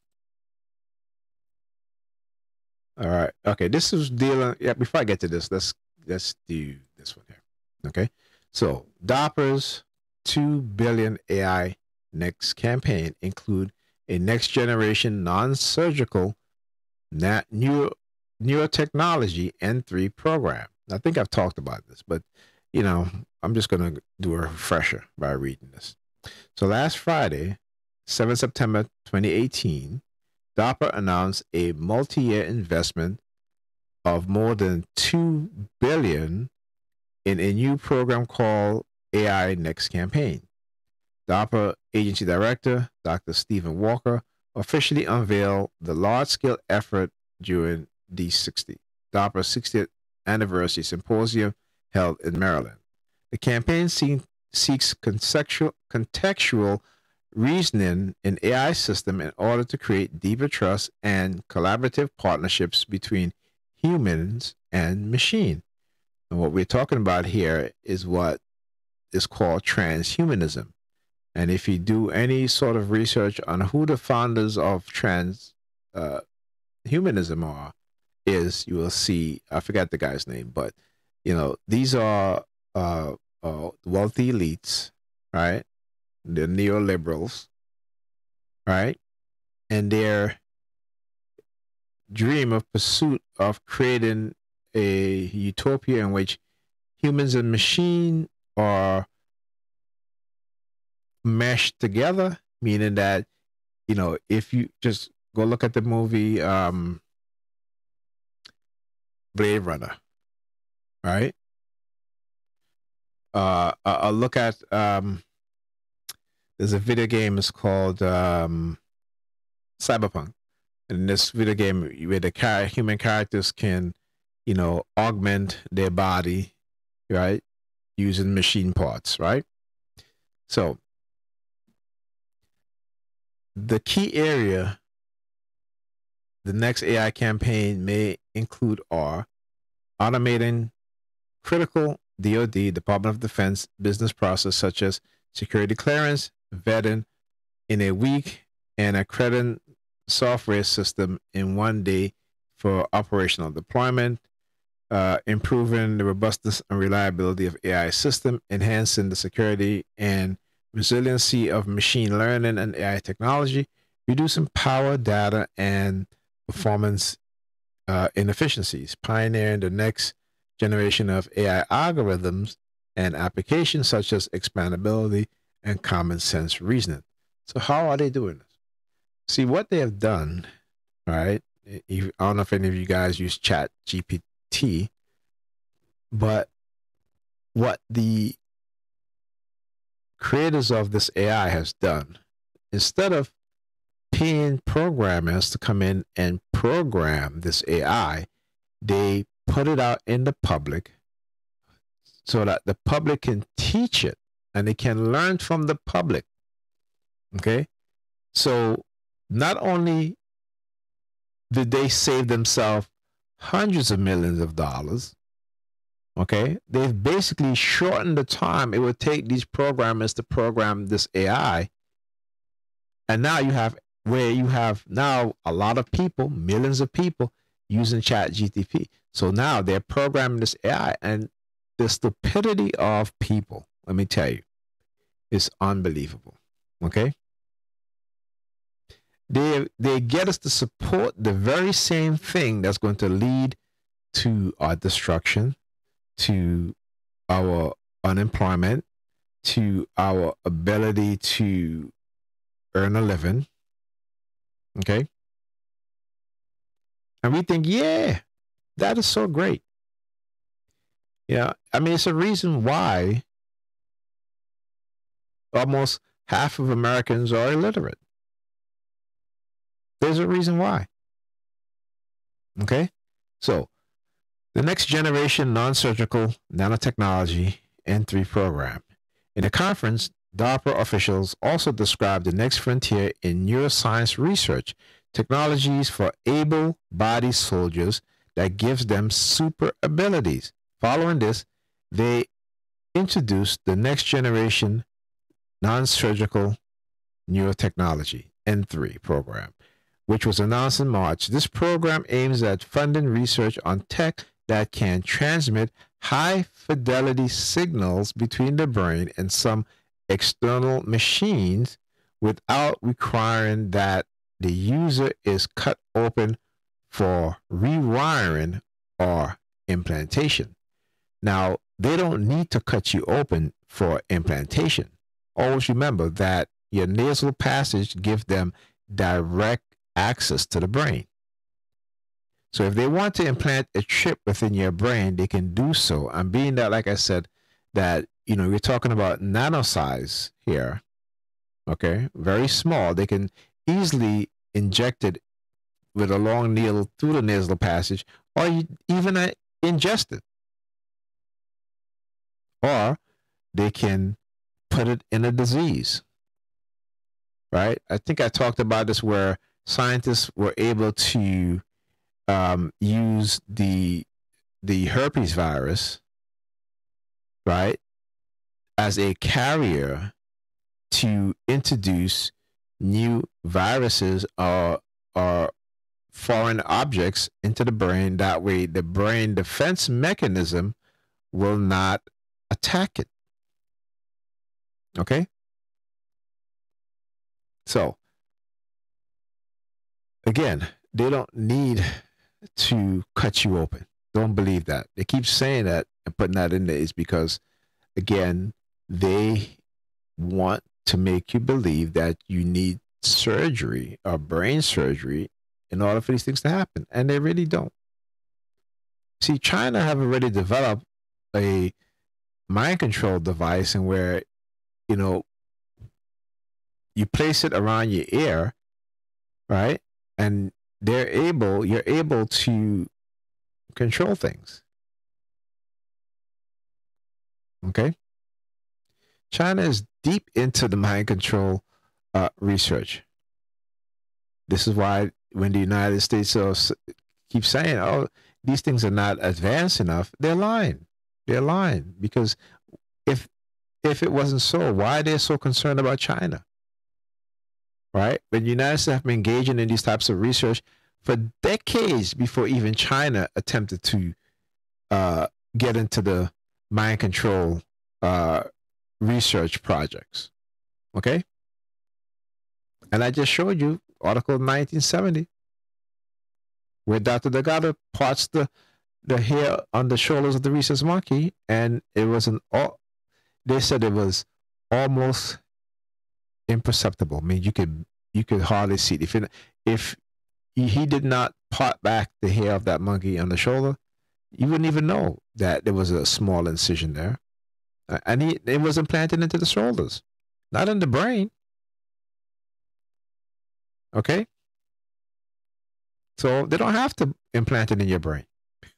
All right, okay, this is dealing, before I get to this, let's do this one here. Okay, so DARPA's 2 billion AI next campaign include a next generation non-surgical neurotechnology N3 program. I think I've talked about this, but I'm just going to do a refresher by reading this. So last Friday, 7 September 2018, DARPA announced a multi-year investment of more than $2 billion in a new program called AI Next Campaign. DARPA Agency Director Dr. Stephen Walker officially unveiled the large-scale effort during the DARPA 60th Anniversary Symposium held in Maryland. The campaign seeks contextual reasoning in AI system in order to create deeper trust and collaborative partnerships between humans and machine. And what we're talking about here is what is called transhumanism. And if you do any sort of research on who the founders of transhumanism you will see, I forgot the guy's name, but these are wealthy elites, right? The neoliberals, right? And their dream of pursuit of creating a utopia in which humans and machine are meshed together, meaning that, if you just go look at the movie Blade Runner, right? I'll look at there's a video game, it's called Cyberpunk. And in this video game, where the human characters can, augment their body, right, using machine parts, right? So the key area the next AI campaign may include are automating critical DoD, Department of Defense, business process such as security clearance, vetting in a week, and accrediting software system in 1 day for operational deployment, improving the robustness and reliability of AI system, enhancing the security and resiliency of machine learning and AI technology, reducing power, data, and performance inefficiencies, pioneering the next generation of AI algorithms and applications such as expandability and common sense reasoning. So how are they doing this? See, what they have done, right? I don't know if any of you guys use Chat GPT, but what the creators of this AI has done, instead of paying programmers to come in and program this AI. They put it out in the public so that the public can teach it and they can learn from the public. Okay? So not only did they save themselves hundreds of millions of dollars, okay, they've basically shortened the time it would take these programmers to program this AI. And now you have now a lot of people, millions of people using ChatGPT. So now they're programming this AI, and the stupidity of people, let me tell you, is unbelievable. Okay? They get us to support the very same thing that's going to lead to our destruction, to our unemployment, to our ability to earn a living. Okay? And we think, yeah, that is so great. Yeah, I mean, it's a reason why almost half of Americans are illiterate. There's a reason why. Okay? So, the Next Generation Non-Surgical Nanotechnology N3 program. In the conference, DARPA officials also described the next frontier in neuroscience research, technologies for able-bodied soldiers that gives them super abilities. Following this, they introduced the Next Generation Non-Surgical Neurotechnology N3 program, which was announced in March. This program aims at funding research on tech that can transmit high-fidelity signals between the brain and some external machines without requiring that the user is cut open for rewiring or implantation. Now, they don't need to cut you open for implantation. Always remember that your nasal passage gives them direct access to the brain. So if they want to implant a chip within your brain, they can do so. And being that, like I said, that, you know, we're talking about nano size here, okay, very small, they can easily inject it with a long needle through the nasal passage, or even ingest it. Or they can put it in a disease, right? I think I talked about this where scientists were able to use the herpes virus, right, as a carrier to introduce new viruses or foreign objects into the brain. That way, the brain defense mechanism will not attack it. Okay? So, again, they don't need to cut you open. Don't believe that. They keep saying that and putting that in there is because, again, they want to make you believe that you need surgery or brain surgery in order for these things to happen. And they really don't. See, China have already developed a mind control device and where, you know, you place it around your ear, right? And you're able to control things. Okay? China is deep into the mind control research. This is why when the United States keep saying, oh, these things are not advanced enough, they're lying. They're lying. Because if it wasn't so, why are they so concerned about China? Right? But the United States have been engaging in these types of research for decades before even China attempted to get into the mind control research projects. Okay? And I just showed you Article 1970, where Dr. Delgado parts the hair on the shoulders of the rhesus monkey, and it was they said it was almost imperceptible. I mean, you could hardly see it. If he did not part back the hair of that monkey on the shoulder, you wouldn't even know that there was a small incision there. And it was implanted into the shoulders, not in the brain. Okay. So they don't have to implant it in your brain.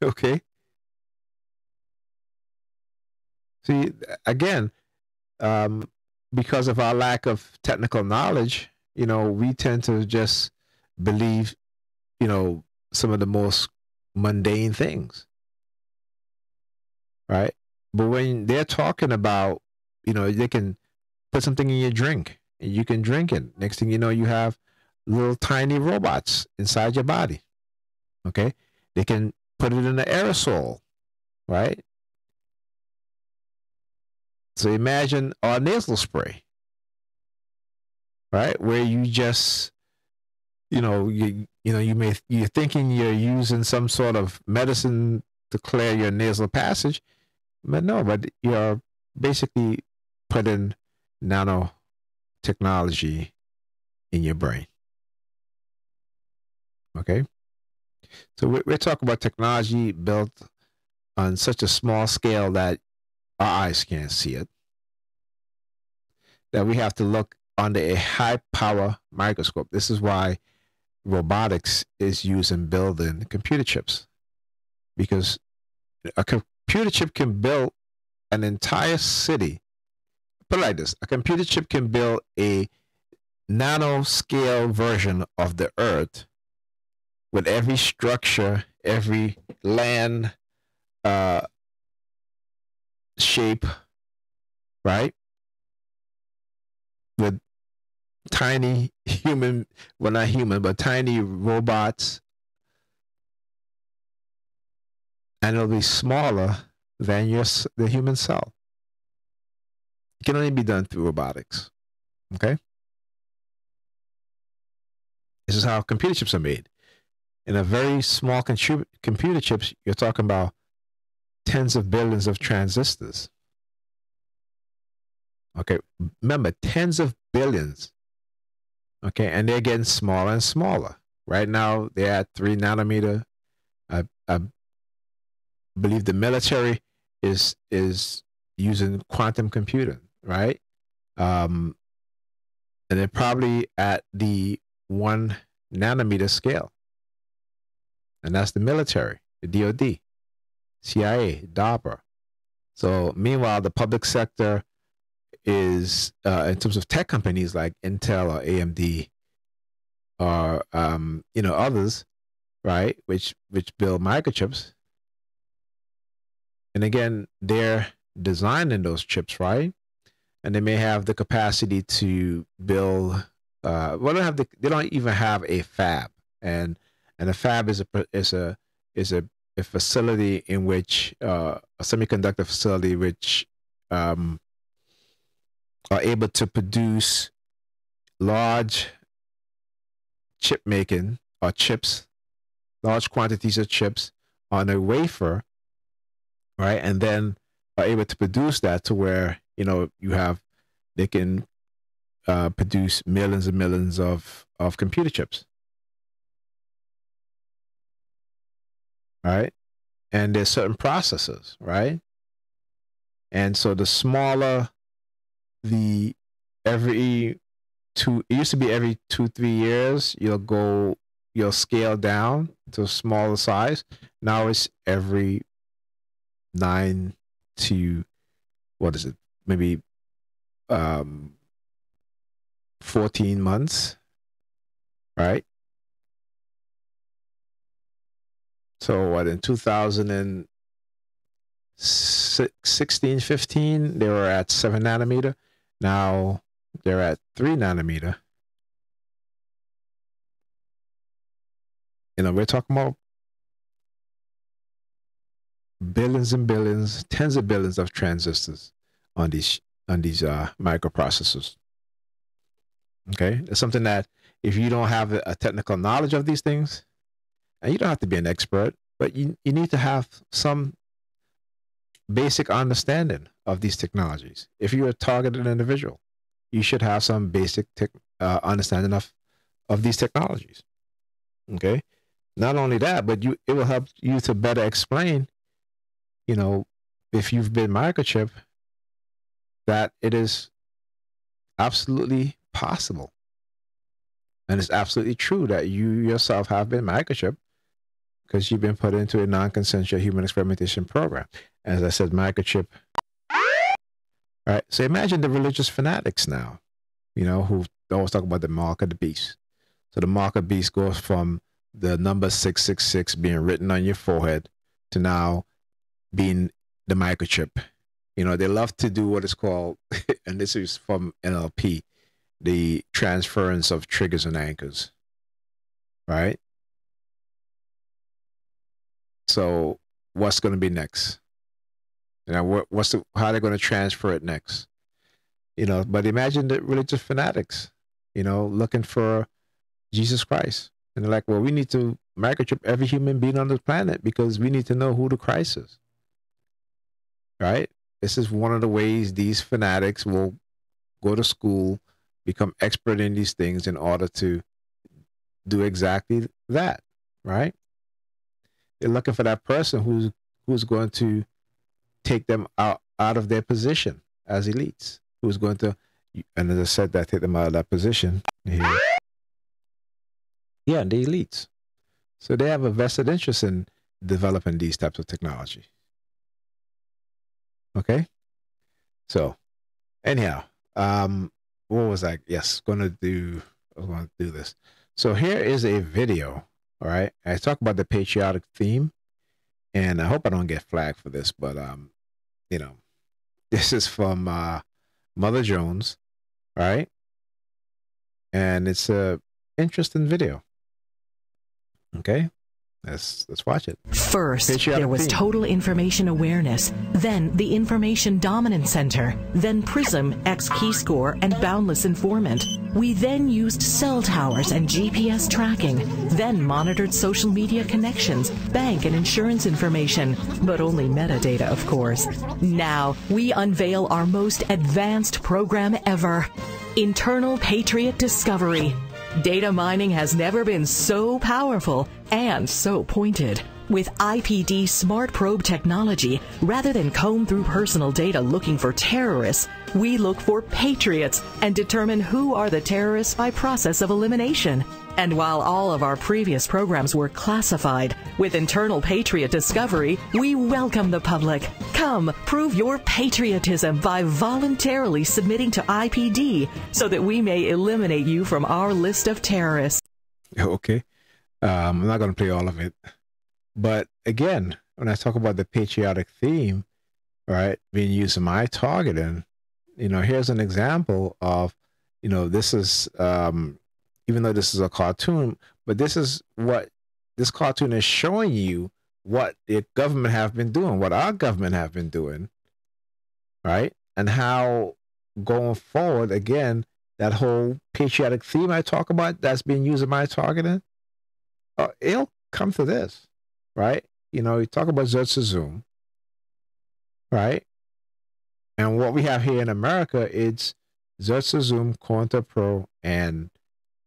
Okay. See, again, um, because of our lack of technical knowledge, we tend to just believe, some of the most mundane things, right? But when they're talking about, they can put something in your drink and you can drink it. Next thing you know, you have little tiny robots inside your body. Okay. They can put it in an aerosol, right? So imagine a nasal spray, right? Where you just, you're thinking you're using some sort of medicine to clear your nasal passage, but no, but you're basically putting nanotechnology in your brain. Okay. So we're talking about technology built on such a small scale that our eyes can't see it, that we have to look under a high power microscope. This is why robotics is used in building computer chips, because a computer chip can build an entire city. Put it like this: a computer chip can build a nanoscale version of the Earth with every structure, every land shape, right? With tiny human, well, not human, but tiny robots, and it'll be smaller than the human cell. It can only be done through robotics. Okay, this is how computer chips are made. In a very small computer chips, you're talking about tens of billions of transistors. Okay, remember, tens of billions. Okay, and they're getting smaller and smaller. Right now, they're at 3 nanometer. I believe the military is using quantum computing, right? And they're probably at the 1 nanometer scale, and that's the military, the DoD, CIA, DARPA. So meanwhile, the public sector is, in terms of tech companies like Intel or AMD or others, right, which build microchips. And again, they're designing those chips, right? And they may have the capacity to build. They don't even have a fab, and a fab is a facility in which, a semiconductor facility which are able to produce large chip making or chips, large quantities of chips on a wafer, right? And then are able to produce that to where they can produce millions and millions of computer chips, right? And there's certain processes, right? And so the smaller the every two, it used to be every 2-3 years you'll scale down to a smaller size. Now it's every 9 to, what is it, maybe 14 months, right? So what, in 2016, 15, they were at 7 nanometer. Now they're at 3 nanometer. We're talking about billions and billions, tens of billions of transistors on these microprocessors. Okay, it's something that, if you don't have a technical knowledge of these things, and you don't have to be an expert, but you need to have some basic understanding of these technologies. If you're a targeted individual, you should have some basic understanding of these technologies. Okay, not only that, but it will help you to better explain, if you've been microchip, that it is absolutely possible And it's absolutely true that you yourself have been microchipped because you've been put into a non-consensual human experimentation program. As I said, microchip. All right. So imagine the religious fanatics now, you know, who always talk about the mark of the beast. So the mark of the beast goes from the number 666 being written on your forehead to now being the microchip. You know, they love to do what is called, and this is from NLP, the transference of triggers and anchors, right? So what's going to be next? You know, how they're going to transfer it next? You know, but imagine the religious fanatics, you know, looking for Jesus Christ. And they're like, well, we need to microchip every human being on the planet because we need to know who the Christ is, right? This is one of the ways these fanatics will go to school, become expert in these things in order to do exactly that, right? They're looking for that person who's going to take them out of their position as elites, who's going to, and as I said, that take them out of that position here. Yeah, the elites. So they have a vested interest in developing these types of technology. Okay. So anyhow, what was I? Yes, I was going to do this. So here is a video. All right. I talk about the patriotic theme, and I hope I don't get flagged for this, but, you know, this is from, Mother Jones. All right. And it's a interesting video. Okay. Let's watch it. First, there was total information awareness, then the information dominance center, then PRISM, X-Keyscore, and Boundless Informant. We then used cell towers and GPS tracking, then monitored social media connections, bank and insurance information, but only metadata, of course. Now, we unveil our most advanced program ever, Internal Patriot Discovery. Data mining has never been so powerful and so pointed. With IPD Smart Probe technology, rather than comb through personal data looking for terrorists, we look for patriots and determine who are the terrorists by process of elimination. And while all of our previous programs were classified, with Internal Patriot Discovery, we welcome the public. Come, prove your patriotism by voluntarily submitting to IPD so that we may eliminate you from our list of terrorists. Okay. I'm not going to play all of it. But again, when I talk about the patriotic theme, right, being used in my targeting, you know, here's an example of, you know, this is, even though this is a cartoon, but this is what this cartoon is showing you what the government have been doing, what our government have been doing, right? And how going forward, again, that whole patriotic theme I talk about that's being used in my targeting, it'll come to this, right? You know, you talk about Xerxes Zoom, right? And what we have here in America, it's Xerxes Zoom, COINTELPRO, and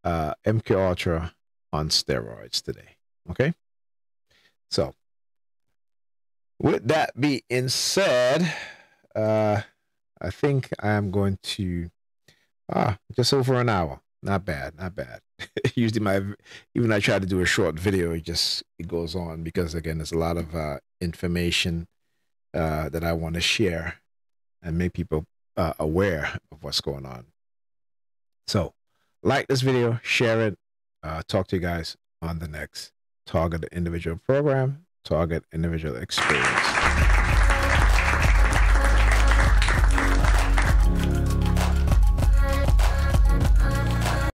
MK Ultra on steroids today. Okay. So with that being said, I think I am going to just over an hour. Not bad, not bad. Usually even I try to do a short video, it goes on because again, there's a lot of information that I want to share and make people aware of what's going on. So like this video, share it, talk to you guys on the next Target Individual program, Target Individual Experience.